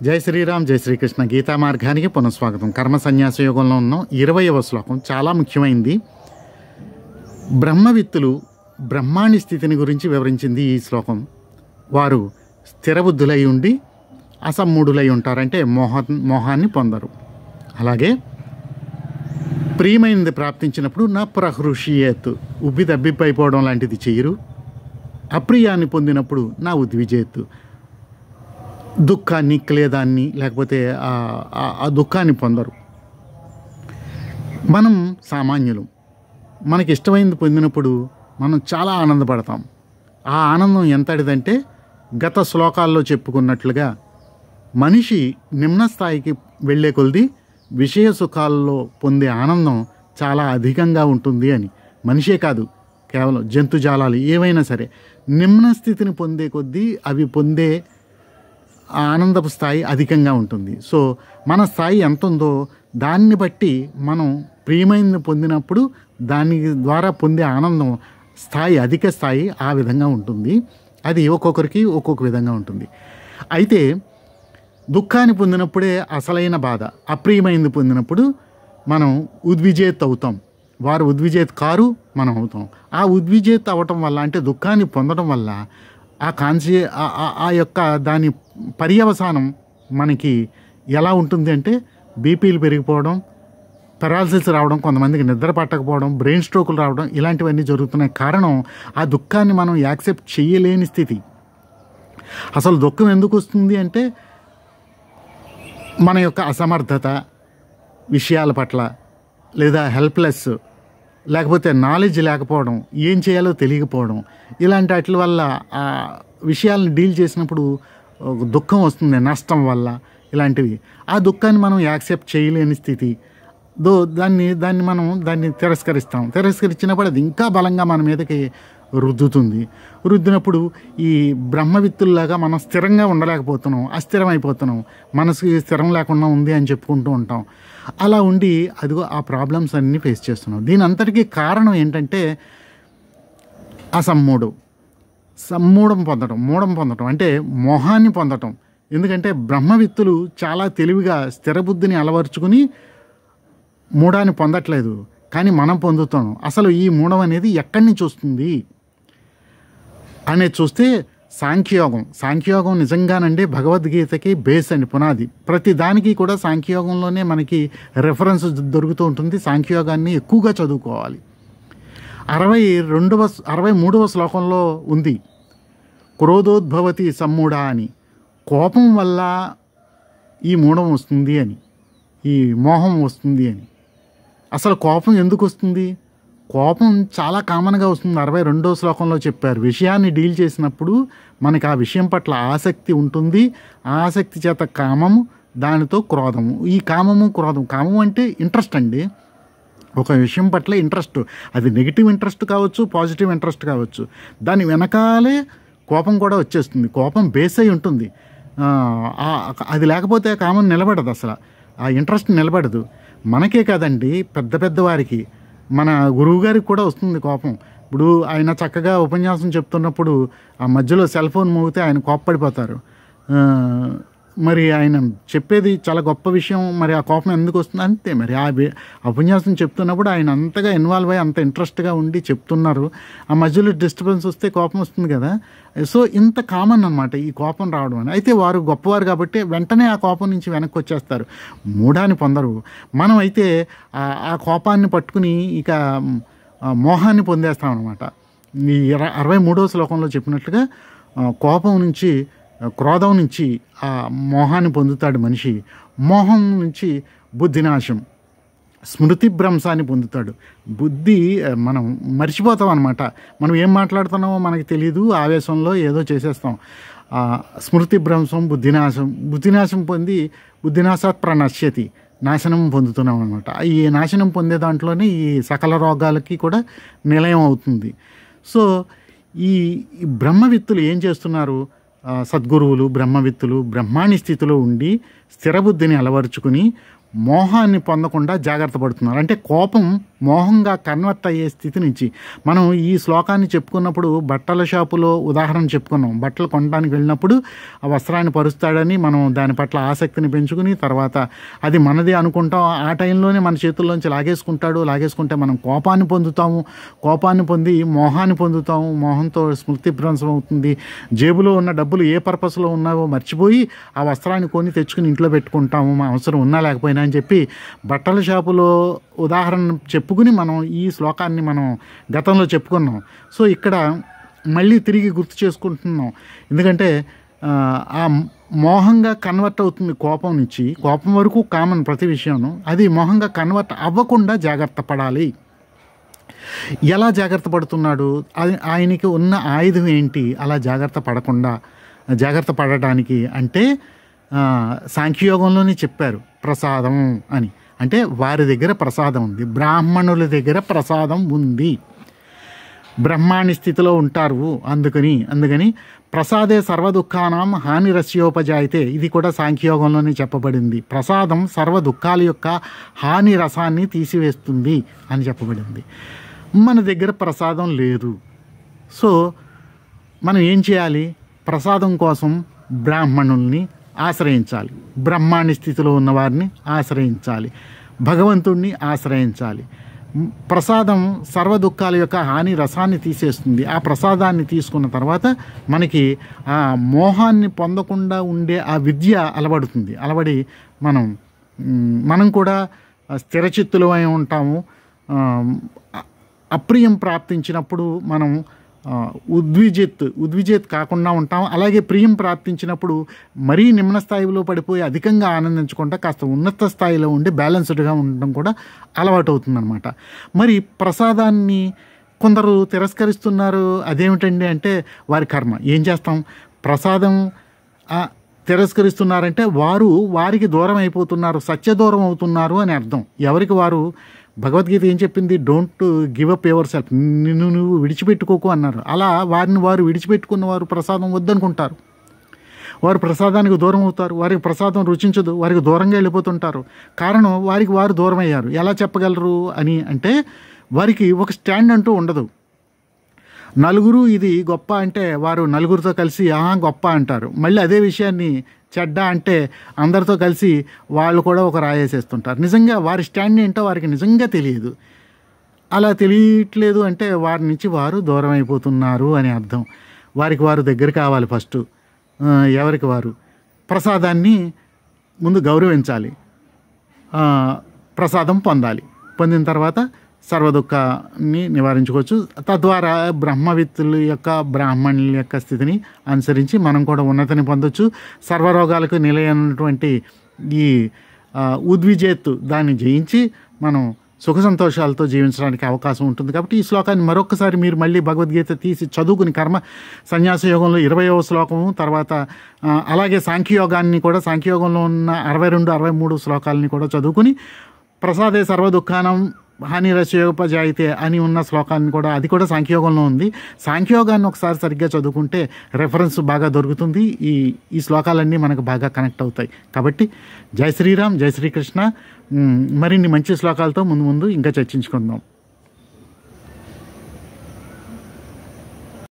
జై శ్రీరామ్, జై శ్రీకృష్ణ. గీతా మార్గానికి పునఃస్వాగతం. కర్మ సన్యాస యోగంలో ఉన్నాం. 20వ శ్లోకం చాలా ముఖ్యమైనది. బ్రహ్మవిత్తులు బ్రహ్మాండి స్థితిని గురించి వివరించింది ఈ శ్లోకం. వారు స్థిరబుద్ధులై ఉండి అసమ్మూఢులై ఉంటారంటే మోహాన్ని పొందరు. అలాగే ప్రియమైనది ప్రాప్తించినప్పుడు నా ప్రహృషియేత్, ఉబ్బి దబ్బిపైపోవడం లాంటిది చేయరు. అప్రియాన్ని పొందినప్పుడు నా ఉద్విజేత్, దుఃఖాన్ని క్లేదాన్ని లేకపోతే ఆ దుఃఖాన్ని పొందరు. మనం సామాన్యులు. మనకి ఇష్టమైనది పొందినప్పుడు మనం చాలా ఆనందపడతాం. ఆ ఆనందం ఎంతటిదంటే గత శ్లోకాల్లో చెప్పుకున్నట్లుగా మనిషి నిమ్న స్థాయికి వెళ్ళే కొలది విషయ సుఖాల్లో పొందే ఆనందం చాలా అధికంగా ఉంటుంది అని. మనిషే కాదు, కేవలం జంతుజాలాలు ఏవైనా సరే నిమ్న స్థితిని పొందే కొద్దీ అవి పొందే ఆనందపు స్థాయి అధికంగా ఉంటుంది. సో మన స్థాయి ఎంత ఉందో దాన్ని బట్టి మనం ప్రియమైనది పొందినప్పుడు దాని ద్వారా పొందే ఆనందం స్థాయి, అధిక స్థాయి ఆ విధంగా ఉంటుంది. అది ఒక్కొక్కరికి ఒక్కొక్క విధంగా ఉంటుంది. అయితే దుఃఖాన్ని పొందినప్పుడే అసలైన బాధ. అప్రియమైనది పొందినప్పుడు మనం ఉద్విజేత్ అవుతాం. వారు ఉద్విజేత్ కారు, మనం అవుతాం. ఆ ఉద్విజేత్ అవ్వటం వల్ల, అంటే దుఃఖాన్ని పొందడం వల్ల ఆ యొక్క దాని పర్యవసానం మనకి ఎలా ఉంటుంది అంటే బీపీలు పెరిగిపోవడం, పెరాలసిస్ రావడం, కొంతమందికి నిద్ర పట్టకపోవడం, బ్రెయిన్ స్ట్రోకులు రావడం, ఇలాంటివన్నీ జరుగుతున్నాయి. కారణం ఆ దుఃఖాన్ని మనం యాక్సెప్ట్ చేయలేని స్థితి. అసలు దుఃఖం ఎందుకు వస్తుంది అంటే మన యొక్క అసమర్థత విషయాల పట్ల, లేదా హెల్ప్లెస్, లేకపోతే నాలెడ్జ్ లేకపోవడం, ఏం చేయాలో తెలియకపోవడం, ఇలాంటి వాటి వల్ల ఆ విషయాలను డీల్ చేసినప్పుడు దుఃఖం వస్తుంది, నష్టం వల్ల, ఇలాంటివి. ఆ దుఃఖాన్ని మనం యాక్సెప్ట్ చేయలేని స్థితి. దాన్ని తిరస్కరించినప్పుడు అది ఇంకా బలంగా మన మీదకి రుద్దినప్పుడు ఈ బ్రహ్మవిత్తుల్లాగా మనం స్థిరంగా ఉండలేకపోతున్నాం, అస్థిరమైపోతున్నాం, మనసుకి స్థిరం లేకుండా ఉంది అని చెప్పుకుంటూ ఉంటాం. అలా ఉండి అదిగో ఆ ప్రాబ్లమ్స్ అన్నీ ఫేస్ చేస్తున్నాం. దీని అంతటికీ కారణం ఏంటంటే మూఢం పొందటం అంటే మోహాన్ని పొందటం. ఎందుకంటే బ్రహ్మవిత్తులు చాలా తెలివిగా స్థిరబుద్ధిని అలవర్చుకుని మూఢాన్ని పొందట్లేదు, కానీ మనం పొందుతాం. అసలు ఈ మూఢం అనేది ఎక్కడి నుంచి వస్తుంది అనేది చూస్తే సాంఖ్యయోగం నిజంగానండి భగవద్గీతకి బేస్ అండి, పునాది. ప్రతి దానికి కూడా సాంఖ్యయోగంలోనే మనకి రెఫరెన్స్ దొరుకుతూ ఉంటుంది. సాంఖ్యయోగాన్ని ఎక్కువగా చదువుకోవాలి. 63వ శ్లోకంలో ఉంది క్రోధోద్భవతి సమ్మూఢ అని. కోపం వల్ల ఈ మూఢం వస్తుంది అని, ఈ మోహం వస్తుంది అని. అసలు కోపం ఎందుకు వస్తుంది? కోపం చాలా కామన్గా వస్తుంది. 62వ శ్లోకంలో చెప్పారు, విషయాన్ని డీల్ చేసినప్పుడు మనకి ఆ విషయం పట్ల ఆసక్తి ఉంటుంది. ఆసక్తి చేత కామము, దానితో క్రోధము. ఈ కామము అంటే ఇంట్రెస్ట్ అండి. ఒక విషయం పట్ల ఇంట్రెస్ట్, అది నెగిటివ్ ఇంట్రెస్ట్ కావచ్చు, పాజిటివ్ ఇంట్రెస్ట్ కావచ్చు. దాని వెనకాలే కోపం కూడా వచ్చేస్తుంది. కోపం బేస్ అయి ఉంటుంది. అది లేకపోతే కామం నిలబడదు, అసలు ఆ ఇంట్రెస్ట్ నిలబడదు. మనకే కాదండి, పెద్ద వారికి, మన గురువు గారికి కూడా వస్తుంది కోపం. ఇప్పుడు ఆయన చక్కగా ఉపన్యాసం చెప్తున్నప్పుడు ఆ మధ్యలో సెల్ ఫోన్ మోగితే ఆయన కోప్పడిపోతారు. మరి ఆయన చెప్పేది చాలా గొప్ప విషయం, మరి ఆ కోపం ఎందుకు వస్తుంది? అంతే, మరి ఆ ఉపన్యాసం చెప్తున్నప్పుడు ఆయన అంతగా ఇన్వాల్వ్ అయ్యి అంత ఇంట్రెస్ట్గా ఉండి చెప్తున్నారు. ఆ మధ్యలో డిస్టర్బెన్స్ వస్తే కోపం వస్తుంది కదా. సో ఇంత కామన్ అనమాట ఈ కోపం రావడం అని. అయితే వారు గొప్పవారు కాబట్టి వెంటనే ఆ కోపం నుంచి వెనక్కి వచ్చేస్తారు, మూఢాన్ని పొందరు. మనం అయితే ఆ కోపాన్ని పట్టుకుని ఇక మోహాన్ని పొందేస్తాం అనమాట. ఈ 63వ శ్లోకంలో చెప్పినట్లుగా క్రోధం నుంచి ఆ మోహాన్ని పొందుతాడు మనిషి. మోహం నుంచి బుద్ధినాశం, స్మృతి భ్రంశాన్ని పొందుతాడు. మనం మర్చిపోతాం అనమాట. మనం ఏం మాట్లాడుతున్నామో మనకి తెలియదు, ఆవేశంలో ఏదో చేసేస్తాం. స్మృతి భ్రంశం, బుద్ధినాశం పొంది బుద్ధినాశాత్ ప్రణశ్యతి, నాశనం పొందుతున్నాం అనమాట. ఈ నాశనం పొందే దాంట్లోనే ఈ సకల రోగాలకి కూడా నిలయం అవుతుంది. సో ఈ బ్రహ్మవిత్తులు ఏం చేస్తున్నారు? సద్గురువులు, బ్రహ్మవిత్తులు బ్రహ్మాండి స్థితిలో ఉండి స్థిరబుద్ధిని అలవరుచుకుని మోహాన్ని పొందకుండా జాగ్రత్త పడుతున్నారు. అంటే కోపం మోహంగా కన్వర్ట్ అయ్యే స్థితి నుంచి. మనం ఈ శ్లోకాన్ని చెప్పుకున్నప్పుడు బట్టల షాపులో ఉదాహరణ చెప్పుకున్నాం. బట్టలు కొనడానికి వెళ్ళినప్పుడు ఆ వస్త్రాన్ని పరుస్తాడని మనం దాని పట్ల ఆసక్తిని పెంచుకుని తర్వాత అది మనది అనుకుంటాం. ఆ టైంలోనే మన చేతుల్లోంచి లాగేసుకుంటే మనం కోపాన్ని పొందుతాము. కోపాన్ని పొంది మోహాన్ని పొందుతాము. మోహంతో స్మృతి భ్రంశం అవుతుంది. జేబులో ఉన్న డబ్బులు ఏ పర్పస్లో ఉన్నావో మర్చిపోయి ఆ వస్త్రాన్ని కొని తెచ్చుకుని ఇంట్లో పెట్టుకుంటాము, మా అవసరం ఉన్నా లేకపోయినా అని చెప్పి బట్టల షాపులో ఉదాహరణ చెప్పుకుని మనం ఈ శ్లోకాన్ని మనం గతంలో చెప్పుకున్నాం. సో ఇక్కడ మళ్ళీ తిరిగి గుర్తు చేసుకుంటున్నాం. ఎందుకంటే ఆ మోహంగా కన్వర్ట్ అవుతుంది కోపం నుంచి. కోపం వరకు కామన్ ప్రతి విషయంలో, అది మోహంగా కన్వర్ట్ అవ్వకుండా జాగ్రత్త పడాలి. ఎలా జాగ్రత్త పడుతున్నాడు, ఆయనకి ఉన్న ఆయుధం ఏంటి అలా జాగ్రత్త పడడానికి అంటే సాంఖ్యయోగంలోనే చెప్పారు ప్రసాదం అని. అంటే వారి దగ్గర ప్రసాదం ఉంది, బ్రాహ్మణుల దగ్గర ప్రసాదం ఉంది, బ్రహ్మాండ స్థితిలో ఉంటారు. అందుకని ప్రసాదే సర్వదుఃఖానాం హానిరస్యోపజాయితే, ఇది కూడా సాంఖ్యయోగంలోనే చెప్పబడింది. ప్రసాదం సర్వ దుఃఖాల యొక్క హాని రసాన్ని తీసివేస్తుంది అని చెప్పబడింది. మన దగ్గర ప్రసాదం లేదు. సో మనం ఏం చేయాలి? ప్రసాదం కోసం బ్రాహ్మణుల్ని ఆశ్రయించాలి, బ్రహ్మాండ స్థితిలో ఉన్నవారిని ఆశ్రయించాలి, భగవంతుణ్ణి ఆశ్రయించాలి. ప్రసాదం సర్వ దుఃఖాల యొక్క హాని రసాన్ని తీసేస్తుంది. ఆ ప్రసాదాన్ని తీసుకున్న తర్వాత మనకి ఆ మోహాన్ని పొందకుండా ఉండే ఆ విద్య అలవడి మనం కూడా స్థిరచిత్తులమై ఉంటాము. అప్రియం ప్రాప్తించినప్పుడు మనం ఉద్విజేత్ కాకుండా ఉంటాం. అలాగే ప్రియం ప్రాప్తించినప్పుడు మరీ నిమ్న స్థాయిలో పడిపోయి అధికంగా ఆనందించకుండా కాస్త ఉన్నత స్థాయిలో ఉండి బ్యాలెన్స్డ్గా ఉండడం కూడా అలవాటు అవుతుందన్నమాట. మరి ప్రసాదాన్ని కొందరు తిరస్కరిస్తున్నారు. అదేమిటండి అంటే వారి కర్మ. ఏం చేస్తాం? ప్రసాదం తిరస్కరిస్తున్నారంటే వారికి దూరం అయిపోతున్నారు, సత్య దూరం అవుతున్నారు అని అర్థం. ఎవరికి వారు, భగవద్గీత ఏం చెప్పింది? Don't give up your self, నువ్వు విడిచిపెట్టుకోకు అన్నారు. అలా వారు విడిచిపెట్టుకున్న వారు ప్రసాదం వద్దనుకుంటారు, వారు ప్రసాదానికి దూరం అవుతారు, వారికి ప్రసాదం రుచించదు, వారికి దూరంగా వెళ్ళిపోతుంటారు. కారణం వారు దూరం అయ్యారు. ఎలా చెప్పగలరు అని అంటే వారికి ఒక స్టాండ్ అంటూ ఉండదు. నలుగురు ఇది గొప్ప అంటే వారు నలుగురితో కలిసి గొప్ప అంటారు. మళ్ళీ అదే విషయాన్ని చెడ్డ అంటే అందరితో కలిసి వాళ్ళు కూడా ఒక రాయేసేస్తుంటారు. నిజంగా వారి స్టాండ్ ఏంటో వారికి నిజంగా తెలియదు. అలా తెలియట్లేదు అంటే వారి నుంచి వారు దూరం అయిపోతున్నారు అని అర్థం. వారికి వారు దగ్గర కావాలి. ఫస్ట్ ఎవరికి వారు ప్రసాదాన్ని ముందు గౌరవించాలి, ప్రసాదం పొందిన తర్వాత సర్వదుఃఖాన్ని నివారించుకోవచ్చు. తద్వారా బ్రాహ్మణుల యొక్క స్థితిని అనుసరించి మనం కూడా ఉన్నతిని పొందొచ్చు. సర్వరోగాలకు నిలయనటువంటి ఈ ఉద్విజేత్ దాన్ని జయించి మనం సుఖ సంతోషాలతో జీవించడానికి అవకాశం ఉంటుంది. కాబట్టి ఈ శ్లోకాన్ని మరొకసారి మీరు మళ్ళీ భగవద్గీత తీసి చదువుకుని కర్మ సన్యాస యోగంలో 20వ శ్లోకము, తర్వాత అలాగే సాంఖ్యయోగాన్ని కూడా, సాంఖ్యయోగంలో ఉన్న 62, 63 శ్లోకాలని కూడా చదువుకుని ప్రసాదే సర్వదుఃఖానం హానిరస్యోపజాయితే అని ఉన్న శ్లోకాన్ని కూడా, అది కూడా సాంఖ్యయోగంలో ఉంది. సాంఖ్యయోగాన్ని ఒకసారి సరిగ్గా చదువుకుంటే రెఫరెన్స్ బాగా దొరుకుతుంది. ఈ శ్లోకాలన్నీ మనకు బాగా కనెక్ట్ అవుతాయి. కాబట్టి జై శ్రీరామ్, జై శ్రీకృష్ణ. మరిన్ని మంచి శ్లోకాలతో ముందు ఇంకా చర్చించుకుందాం.